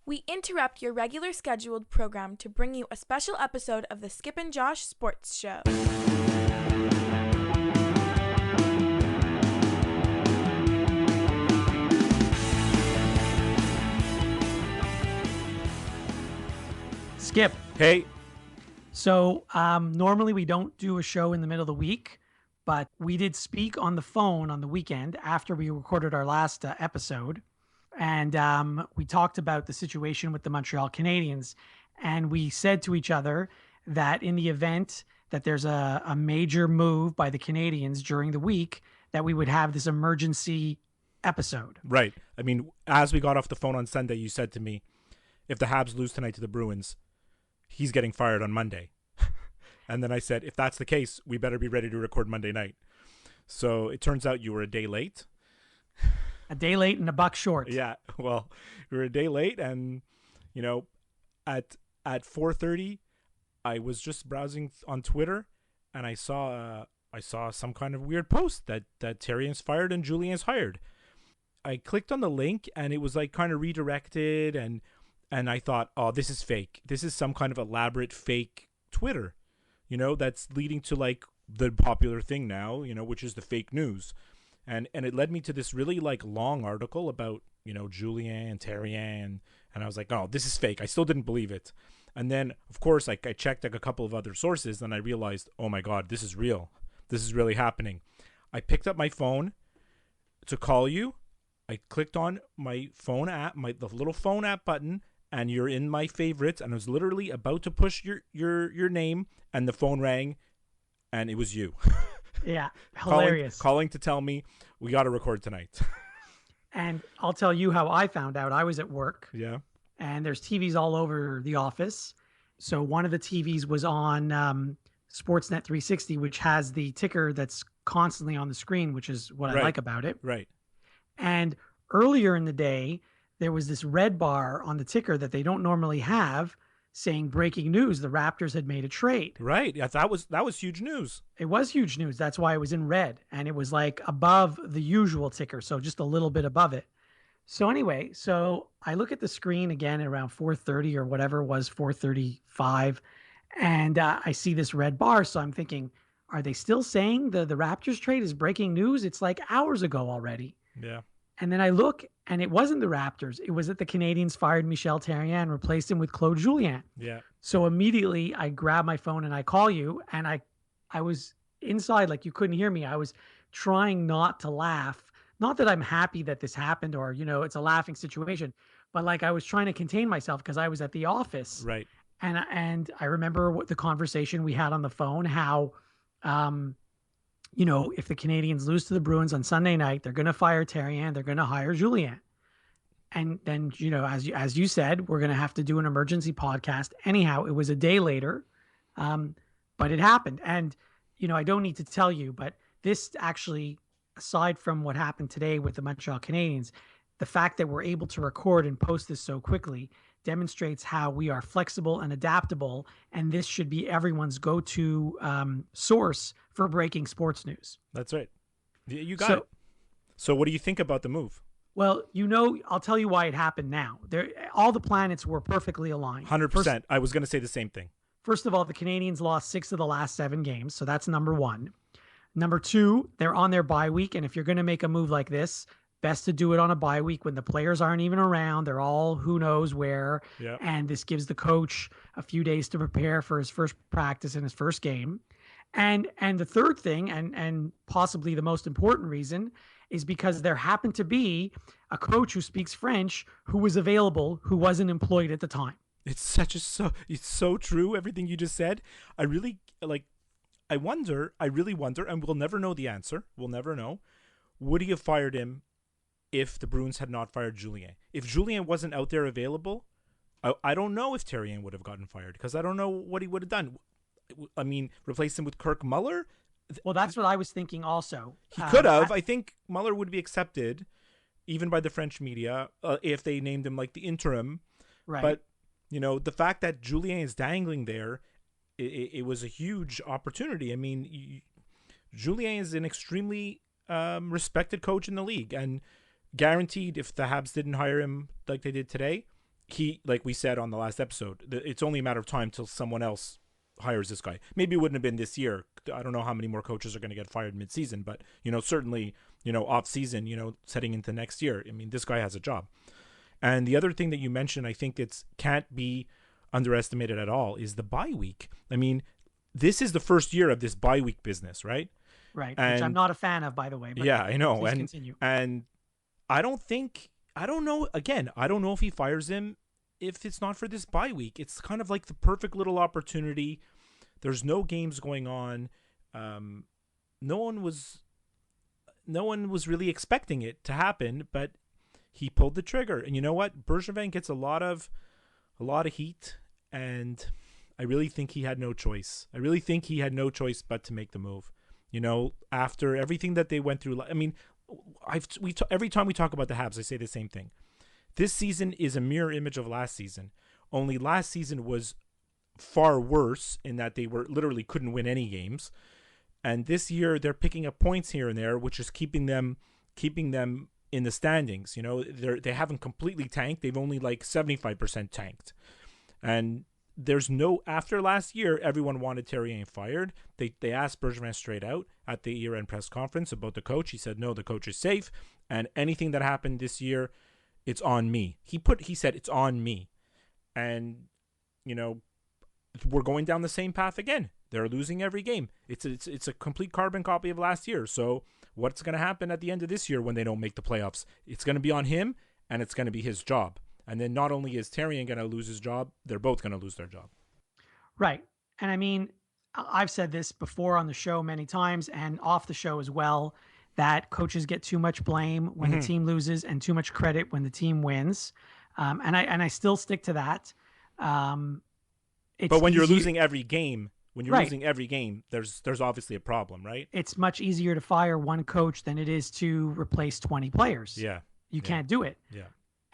We interrupt your regular scheduled program to bring you a special episode of the Skip and Josh Sports Show. Skip. Hey. So normally we don't do a show in the middle of the week, but we did speak on the phone on the weekend after we recorded our last episode. And we talked about the situation with the Montreal Canadiens. And we said to each other that in the event that there's a major move by the Canadiens during the week, that we would have this emergency episode. Right. I mean, as we got off the phone on Sunday, you said to me, if the Habs lose tonight to the Bruins, he's getting fired on Monday. And then I said, if that's the case, we better be ready to record Monday night. So it turns out you were a day late. A day late and a buck short. Yeah, well, we were a day late, and you know, at 4:30, I was just browsing on Twitter, and I saw some kind of weird post that Therrien's fired and Julien's hired. I clicked on the link, and it was like kind of redirected, and I thought, oh, this is fake. This is some kind of elaborate fake Twitter, you know, that's leading to like the popular thing now, you know, which is the fake news. And it led me to this really like long article about, you know, Julien and Therrien, and I was like, oh, this is fake. I still didn't believe it. And then, of course, like I checked like a couple of other sources, and I realized, oh my God, this is real. This is really happening. I picked up my phone to call you. I clicked on my phone app, the little phone app button, and you're in my favorites. And I was literally about to push your name, and the phone rang, and it was you. Yeah, hilarious. Calling to tell me we got to record tonight. And I'll tell you how I found out. I was at work. Yeah. And there's TVs all over the office. So one of the TVs was on Sportsnet 360, which has the ticker that's constantly on the screen, which is what I like about it. Right. And earlier in the day, there was this red bar on the ticker that they don't normally have, saying breaking news, the Raptors had made a trade. Right. Yeah, that was huge news. It was huge news. That's why it was in red. And it was like above the usual ticker, so just a little bit above it. So anyway, so I look at the screen again at around 4:30 or whatever it was, 4:35, and I see this red bar. So I'm thinking, are they still saying the Raptors trade is breaking news? It's like hours ago already. Yeah. And then I look, and it wasn't the Raptors. It was that the Canadiens fired Michel Therrien and replaced him with Claude Julien. Yeah. So immediately I grab my phone and I call you, and I was inside, like you couldn't hear me. I was trying not to laugh. Not that I'm happy that this happened or, you know, it's a laughing situation, but like I was trying to contain myself because I was at the office. Right. And I remember what the conversation we had on the phone, how, you know, if the Canadiens lose to the Bruins on Sunday night, they're going to fire Therrien, they're going to hire Julien. And then, you know, as you said, we're going to have to do an emergency podcast. Anyhow, it was a day later, but it happened. And, you know, I don't need to tell you, but this actually, aside from what happened today with the Montreal Canadiens, the fact that we're able to record and post this so quickly demonstrates how we are flexible and adaptable. And this should be everyone's go-to source for breaking sports news. That's right. You got it. So what do you think about the move? Well, you know, I'll tell you why it happened now. All the planets were perfectly aligned. 100%. I was going to say the same thing. First of all, the Canadiens lost 6 of the last 7 games. So that's number one. Number two, they're on their bye week. And if you're going to make a move like this, best to do it on a bye week when the players aren't even around. They're all who knows where. Yeah. And this gives the coach a few days to prepare for his first practice and his first game. And the third thing, and possibly the most important reason, is because there happened to be a coach who speaks French who was available, who wasn't employed at the time. It's so true, everything you just said. I really wonder, and we'll never know the answer. We'll never know. Would he have fired him if the Bruins had not fired Julien? If Julien wasn't out there available, I don't know if Therrien would have gotten fired because I don't know what he would have done. I mean, replace him with Kirk Muller? Well, that's what I was thinking also. He could have. I think Muller would be accepted, even by the French media, if they named him like the interim. Right. But, you know, the fact that Julien is dangling there, it was a huge opportunity. I mean, Julien is an extremely respected coach in the league, and guaranteed if the Habs didn't hire him like they did today, he, like we said on the last episode, it's only a matter of time till someone else hires this guy. Maybe it wouldn't have been this year. I don't know how many more coaches are going to get fired mid-season, but certainly off-season, heading into next year. I mean, this guy has a job. And the other thing that you mentioned, I think can't be underestimated at all, is the bye week. I mean, this is the first year of this bye week business, right? Right, and, which I'm not a fan of, by the way. But yeah, I know. Please continue. And I don't know if he fires him if it's not for this bye week. It's kind of like the perfect little opportunity. There's no games going on. No one was really expecting it to happen, but he pulled the trigger. And you know what? Bergevin gets a lot of heat, and I really think he had no choice. I really think he had no choice but to make the move. After everything that they went through. I mean, every time we talk about the Habs, I say the same thing. This season is a mirror image of last season. Only last season was far worse in that they literally couldn't win any games. And this year they're picking up points here and there, which is keeping them in the standings. They haven't completely tanked. They've only like 75% tanked. And after last year, everyone wanted Therrien fired. They asked Bergevin straight out at the year-end press conference about the coach. He said, no, the coach is safe. And anything that happened this year, it's on me. He said, it's on me. And, we're going down the same path again. They're losing every game. It's a complete carbon copy of last year. So what's going to happen at the end of this year when they don't make the playoffs? It's going to be on him, and it's going to be his job. And then not only is Therrien going to lose his job, they're both going to lose their job. Right. And I mean, I've said this before on the show many times and off the show as well, that coaches get too much blame when the team loses and too much credit when the team wins. And I still stick to that. But when you're losing every game, there's obviously a problem, right? It's much easier to fire one coach than it is to replace 20 players. Yeah. You can't do it. Yeah.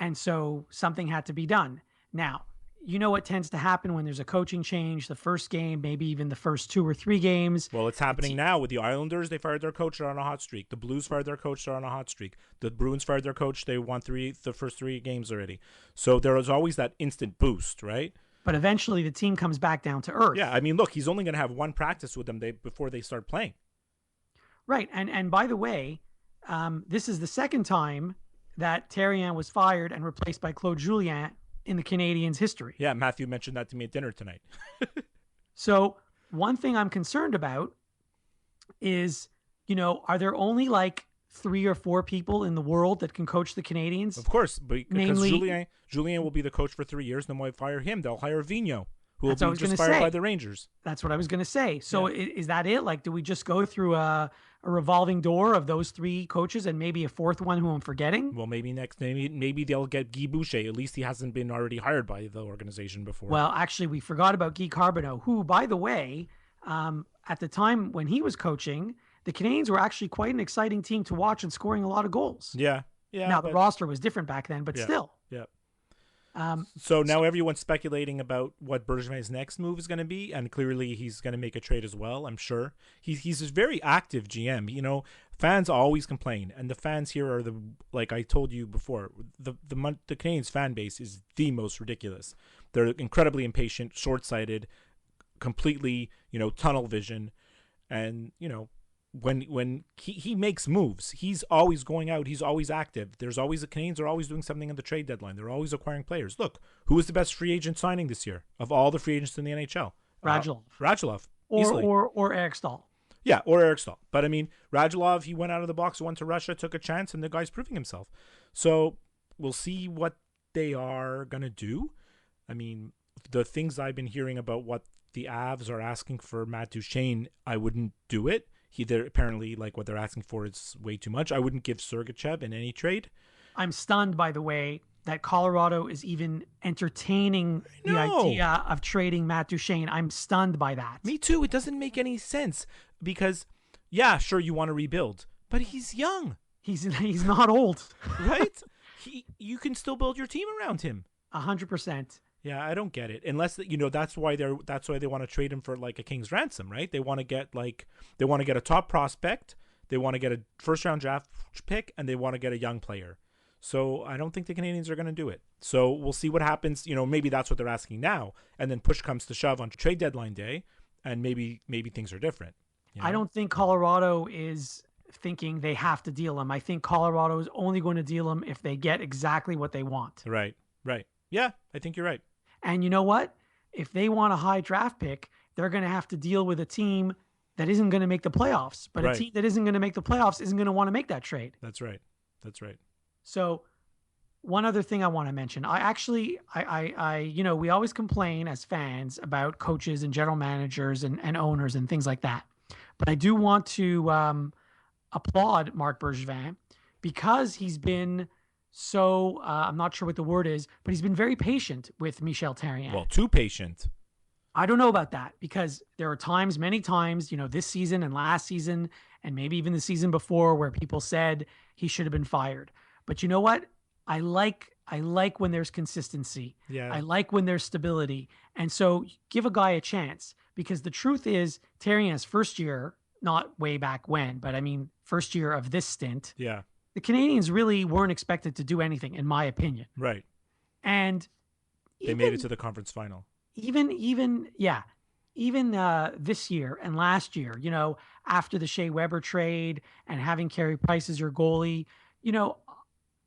And so something had to be done. Now, what tends to happen when there's a coaching change, the first game, maybe even the first 2 or 3 games. Well, it's happening now with the Islanders. They fired their coach. They're on a hot streak. The Blues fired their coach. They're on a hot streak. The Bruins fired their coach. They won the first 3 games already. So there is always that instant boost, right? But eventually the team comes back down to earth. Yeah, I mean, look, he's only going to have one practice with them before they start playing. Right. And by the way, this is the second time that Therrien was fired and replaced by Claude Julien in the Canadiens' history. Yeah, Matthew mentioned that to me at dinner tonight. So one thing I'm concerned about is, are there only like 3 or 4 people in the world that can coach the Canadiens? Of course, because Namely, Julien will be the coach for 3 years. Then when they fire him, they'll hire Vigneault, who will be just fired by the Rangers. That's what I was going to say. So is that it? Like, do we just go through a revolving door of those 3 coaches and maybe a 4th one who I'm forgetting? Well, maybe they'll get Guy Boucher. At least he hasn't been already hired by the organization before. Well, actually, we forgot about Guy Carbonneau, who, by the way, at the time when he was coaching, the Canadiens were actually quite an exciting team to watch and scoring a lot of goals. Yeah. Now, the roster was different back then, but still. Yeah. So now everyone's speculating about what Bergevin's next move is going to be, and clearly he's going to make a trade as well, I'm sure. He's a very active GM. Fans always complain, and the fans here are like I told you before, the Canadiens fan base is the most ridiculous. They're incredibly impatient, short-sighted, completely, tunnel vision, and, when he makes moves, he's always going out. He's always active. The Canadiens are always doing something on the trade deadline. They're always acquiring players. Look, who was the best free agent signing this year of all the free agents in the NHL? Radulov. Or Eric Stahl. Yeah, or Eric Stahl. But I mean, Radulov, he went out of the box, went to Russia, took a chance, and the guy's proving himself. So we'll see what they are going to do. I mean, the things I've been hearing about what the Avs are asking for Matt Duchene, I wouldn't do it. They're apparently, like, what they're asking for is way too much. I wouldn't give Sergachev in any trade. I'm stunned, by the way, that Colorado is even entertaining the idea of trading Matt Duchene. I'm stunned by that. Me too. It doesn't make any sense because, yeah, sure, you want to rebuild, but he's young. He's not old. Right? You can still build your team around him. 100%. Yeah, I don't get it. Unless that's why they want to trade him for like a king's ransom, right? They want to get a top prospect, they want to get a first round draft pick, and they want to get a young player. So I don't think the Canadians are going to do it. So we'll see what happens. Maybe that's what they're asking now, and then push comes to shove on trade deadline day, and maybe things are different. I don't think Colorado is thinking they have to deal him. I think Colorado is only going to deal him if they get exactly what they want. Right. Yeah, I think you're right. And you know what? If they want a high draft pick, they're going to have to deal with a team that isn't going to make the playoffs. But Right. a team that isn't going to make the playoffs isn't going to want to make that trade. That's right. So one other thing I want to mention, we always complain as fans about coaches and general managers and owners and things like that. But I do want to applaud Marc Bergevin because he's been so, I'm not sure what the word is, but he's been very patient with Michel Therrien. Well, too patient. I don't know about that because there are times, many times, this season and last season, and maybe even the season before, where people said he should have been fired. But you know what? I like when there's consistency. Yeah. I like when there's stability. And so give a guy a chance, because the truth is Terrien's first year, not way back when, but I mean, first year of this stint, Yeah. the Canadians really weren't expected to do anything, in my opinion. Right. And They made it to the conference final. Even this year and last year, after the Shea Weber trade and having Carey Price as your goalie,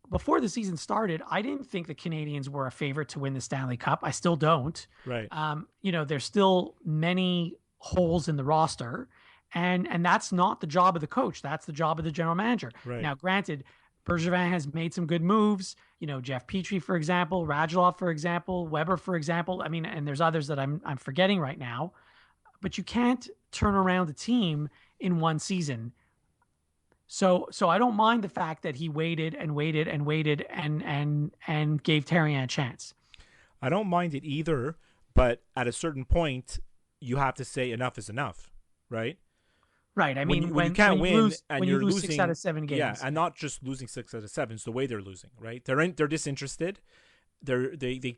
before the season started, I didn't think the Canadians were a favorite to win the Stanley Cup. I still don't. Right. There's still many holes in the roster, and that's not the job of the coach. That's the job of the general manager. Right. Now, granted, Bergevin has made some good moves. Jeff Petrie, for example, Radulov, for example, Weber, for example. I mean, and there's others that I'm forgetting right now. But you can't turn around a team in one season. So I don't mind the fact that he waited and gave Therrien a chance. I don't mind it either, but at a certain point, you have to say enough is enough, right? Right. I mean, when you can't win and you're lose losing 6 out of 7 games. Yeah, and not just losing 6 out of 7. It's the way they're losing, right? They're disinterested. They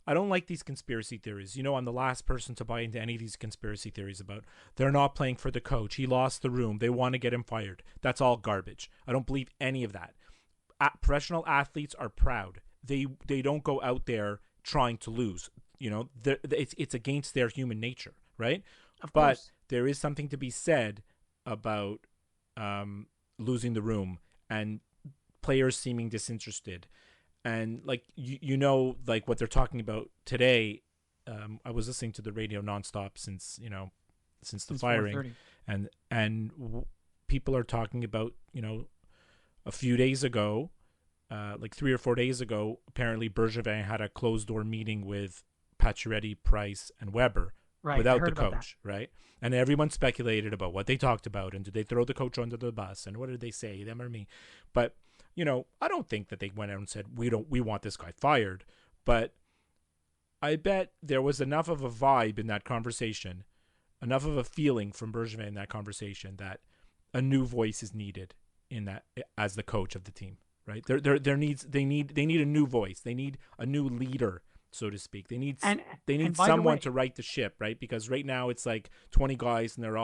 I don't like these conspiracy theories. I'm the last person to buy into any of these conspiracy theories about they're not playing for the coach. He lost the room. They want to get him fired. That's all garbage. I don't believe any of that. Professional athletes are proud. They don't go out there trying to lose. It's against their human nature, right? Of but course. there is something to be said about losing the room and players seeming disinterested. And like what they're talking about today, I was listening to the radio nonstop since the firing, 4:30. people are talking about a few days ago, like 3 or 4 days ago, apparently Bergevin had a closed door meeting with Pacioretty, Price, and Weber Right, without I heard the about coach, right? And everyone speculated about what they talked about and did they throw the coach under the bus and what did they say, them or me? But I don't think that they went out and said, we want this guy fired. But I bet there was enough of a vibe in that conversation, enough of a feeling from Bergevin in that conversation that a new voice is needed in that as the coach of the team, right? They need a new voice. They need a new leader, so to speak. They need someone to right the ship, right? Because right now it's like 20 guys and they're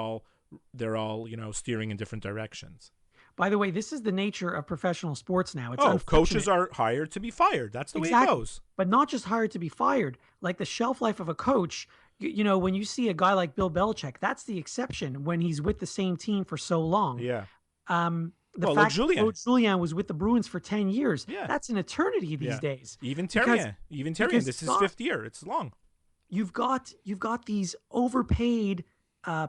all steering in different directions. By the way, this is the nature of professional sports now. It's coaches are hired to be fired. That's the way it goes. But not just hired to be fired. Like the shelf life of a coach, when you see a guy like Bill Belichick, that's the exception when he's with the same team for so long. Yeah. The fact that Coach Julien was with the Bruins for 10 years, that's an eternity these days. Even Therrien, this is his 5th year. It's long. You've got these overpaid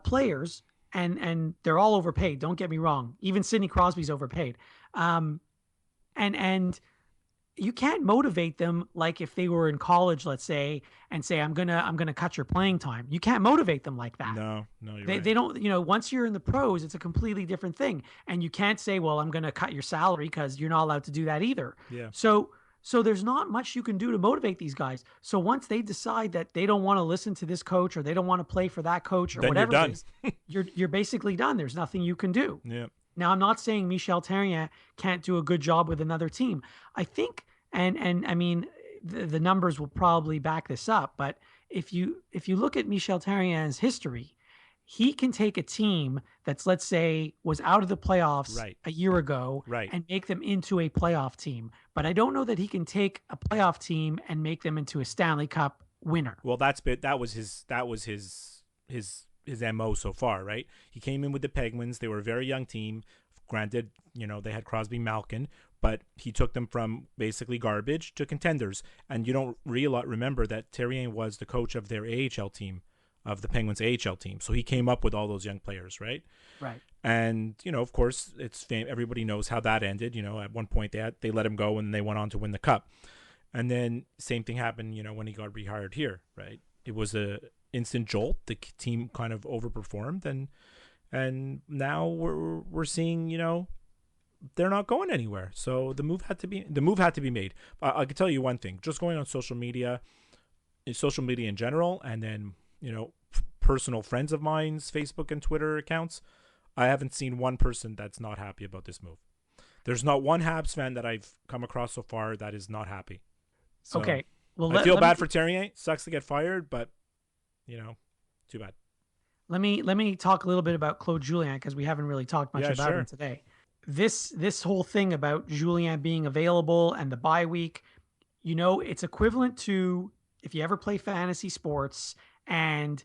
players. And they're all overpaid. Don't get me wrong. Even Sidney Crosby's overpaid. And you can't motivate them like if they were in college, let's say, and say, I'm gonna cut your playing time. You can't motivate them like that. No, you're right. They don't. Once you're in the pros, it's a completely different thing. And you can't say, well, I'm gonna cut your salary, because you're not allowed to do that either. Yeah. So there's not much you can do to motivate these guys. So once they decide that they don't want to listen to this coach or they don't want to play for that coach or then whatever, you're done. You're basically done. There's nothing you can do. Yeah. Now, I'm not saying Michel Therrien can't do a good job with another team. I think, and I mean, the numbers will probably back this up, but if you look at Michel Therrien's history, he can take a team that's, let's say, was out of the playoffs Right. a year ago Right. and make them into a playoff team. But I don't know that he can take a playoff team and make them into a Stanley Cup winner. Well, that was his MO so far, right? He came in with the Penguins. They were a very young team. Granted, they had Crosby, Malkin, but he took them from basically garbage to contenders. And you don't remember that Therrien was the coach of their AHL team, of the Penguins AHL team. So he came up with all those young players, right? Right. And, of course, everybody knows how that ended. At one point they let him go and they went on to win the cup. And then same thing happened, when he got rehired here, right? It was a instant jolt. The team kind of overperformed, and now we're seeing, they're not going anywhere. So the move had to be made. I can tell you one thing: just going on social media in general, and then personal friends of mine's Facebook and Twitter accounts, I haven't seen one person that's not happy about this move. There's not one Habs fan that I've come across so far that is not happy. So, okay. Well, I feel bad for Therrien. Sucks to get fired, but too bad. Let me talk a little bit about Claude Julien, because we haven't really talked much about him today. This whole thing about Julien being available and the bye week, it's equivalent to if you ever play fantasy sports and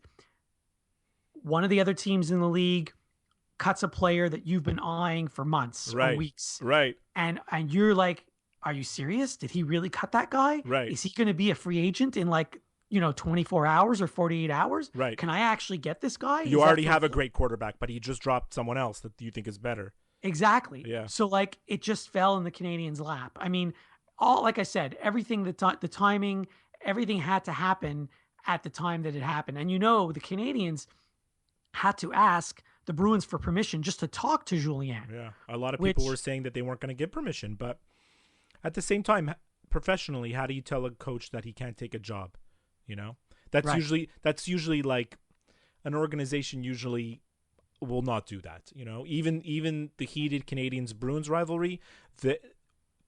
one of the other teams in the league cuts a player that you've been eyeing for months or weeks. Right. And you're like, are you serious? Did he really cut that guy? Right. Is he going to be a free agent in 24 hours or 48 hours? Right. Can I actually get this guy? You already have a great quarterback, but he just dropped someone else that you think is better. Exactly. Yeah. So it just fell in the Canadiens' lap. I mean, like I said, everything, the timing, everything had to happen at the time that it happened. And the Canadiens had to ask the Bruins for permission just to talk to Julien. Yeah. A lot of people were saying that they weren't going to give permission, but at the same time, professionally, how do you tell a coach that he can't take a job? That's right. usually like an organization usually will not do that. Even the heated Canadiens-Bruins rivalry,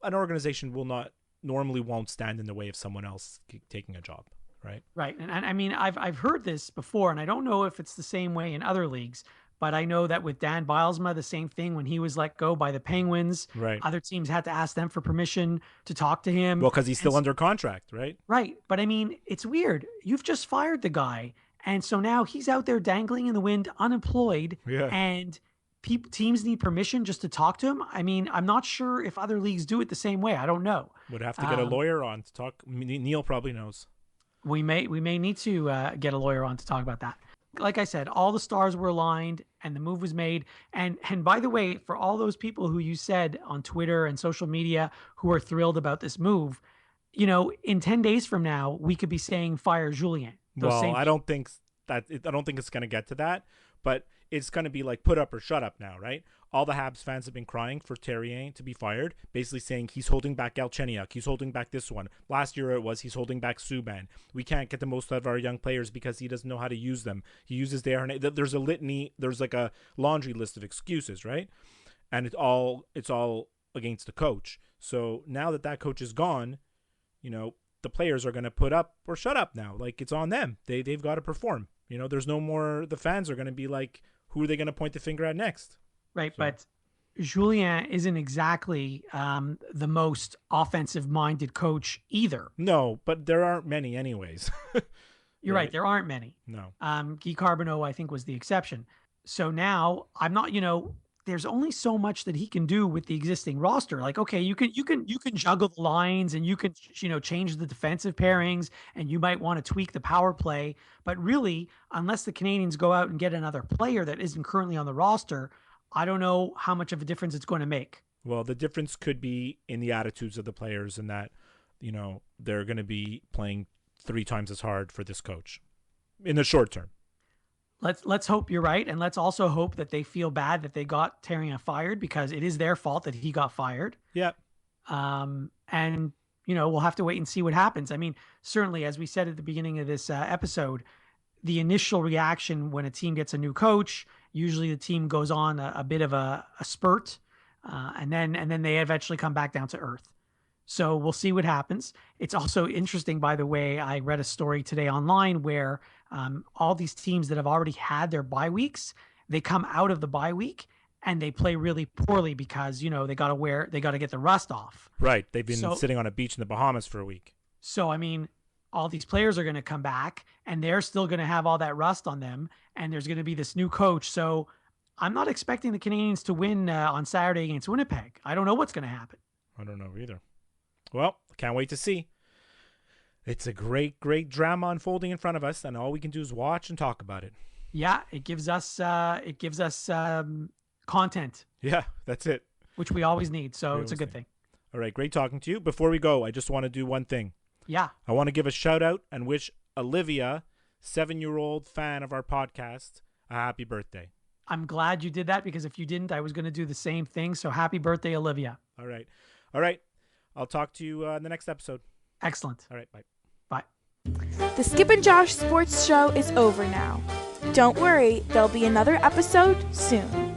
an organization won't stand in the way of someone else taking a job. Right. Right. And I mean, I've heard this before, and I don't know if it's the same way in other leagues, but I know that with Dan Bylsma, the same thing when he was let go by the Penguins. Right. Other teams had to ask them for permission to talk to him. Well, because he's still under contract, right? Right. But I mean, it's weird. You've just fired the guy. And so now he's out there dangling in the wind, unemployed. Yeah. And teams need permission just to talk to him. I mean, I'm not sure if other leagues do it the same way. I don't know. Would have to get a lawyer on to talk. Neil probably knows. We may need to get a lawyer on to talk about that. Like I said, all the stars were aligned and the move was made. And by the way, for all those people who you said on Twitter and social media who are thrilled about this move, in 10 days from now, we could be saying fire Julien. I don't think it's going to get to that, but it's going to be like put up or shut up now, right? All the Habs fans have been crying for Therrien to be fired, basically saying he's holding back Galchenyuk, he's holding back this one. Last year it was he's holding back Subban. We can't get the most out of our young players because he doesn't know how to use them. He uses their there's a litany, there's like a laundry list of excuses, right? And it's all against the coach. So now that coach is gone, the players are going to put up or shut up now. Like, it's on them. They've got to perform. There's no more. The fans are going to be like, who are they going to point the finger at next? Right, so. But Julien isn't exactly the most offensive-minded coach either. No, but there aren't many anyways. You're right. There aren't many. No. Guy Carbonneau, I think, was the exception. So now I'm not, there's only so much that he can do with the existing roster. Like, okay, you can juggle the lines and you can, change the defensive pairings and you might want to tweak the power play. But really, unless the Canadiens go out and get another player that isn't currently on the roster, I don't know how much of a difference it's going to make. Well, the difference could be in the attitudes of the players and that, they're going to be playing 3 times as hard for this coach in the short term. Let's hope you're right. And let's also hope that they feel bad that they got Therrien fired, because it is their fault that he got fired. Yeah. And, we'll have to wait and see what happens. I mean, certainly, as we said at the beginning of this episode, the initial reaction when a team gets a new coach, usually the team goes on a bit of a spurt, and then they eventually come back down to earth. So we'll see what happens. It's also interesting, by the way, I read a story today online where all these teams that have already had their bye weeks, they come out of the bye week and they play really poorly because, they got to get the rust off. Right. They've been sitting on a beach in the Bahamas for a week. So, I mean, all these players are going to come back and they're still going to have all that rust on them. And there's going to be this new coach. So I'm not expecting the Canadiens to win on Saturday against Winnipeg. I don't know what's going to happen. I don't know either. Well, can't wait to see. It's a great, great drama unfolding in front of us, and all we can do is watch and talk about it. Yeah, it gives us content. Yeah, that's it. Which we always need, so it's a good thing. All right, great talking to you. Before we go, I just want to do one thing. Yeah. I want to give a shout out and wish Olivia, 7-year-old fan of our podcast, a happy birthday. I'm glad you did that because if you didn't, I was going to do the same thing. So happy birthday, Olivia. All right. I'll talk to you in the next episode. Excellent. All right, bye. Bye. The Skip and Josh Sports Show is over now. Don't worry, there'll be another episode soon.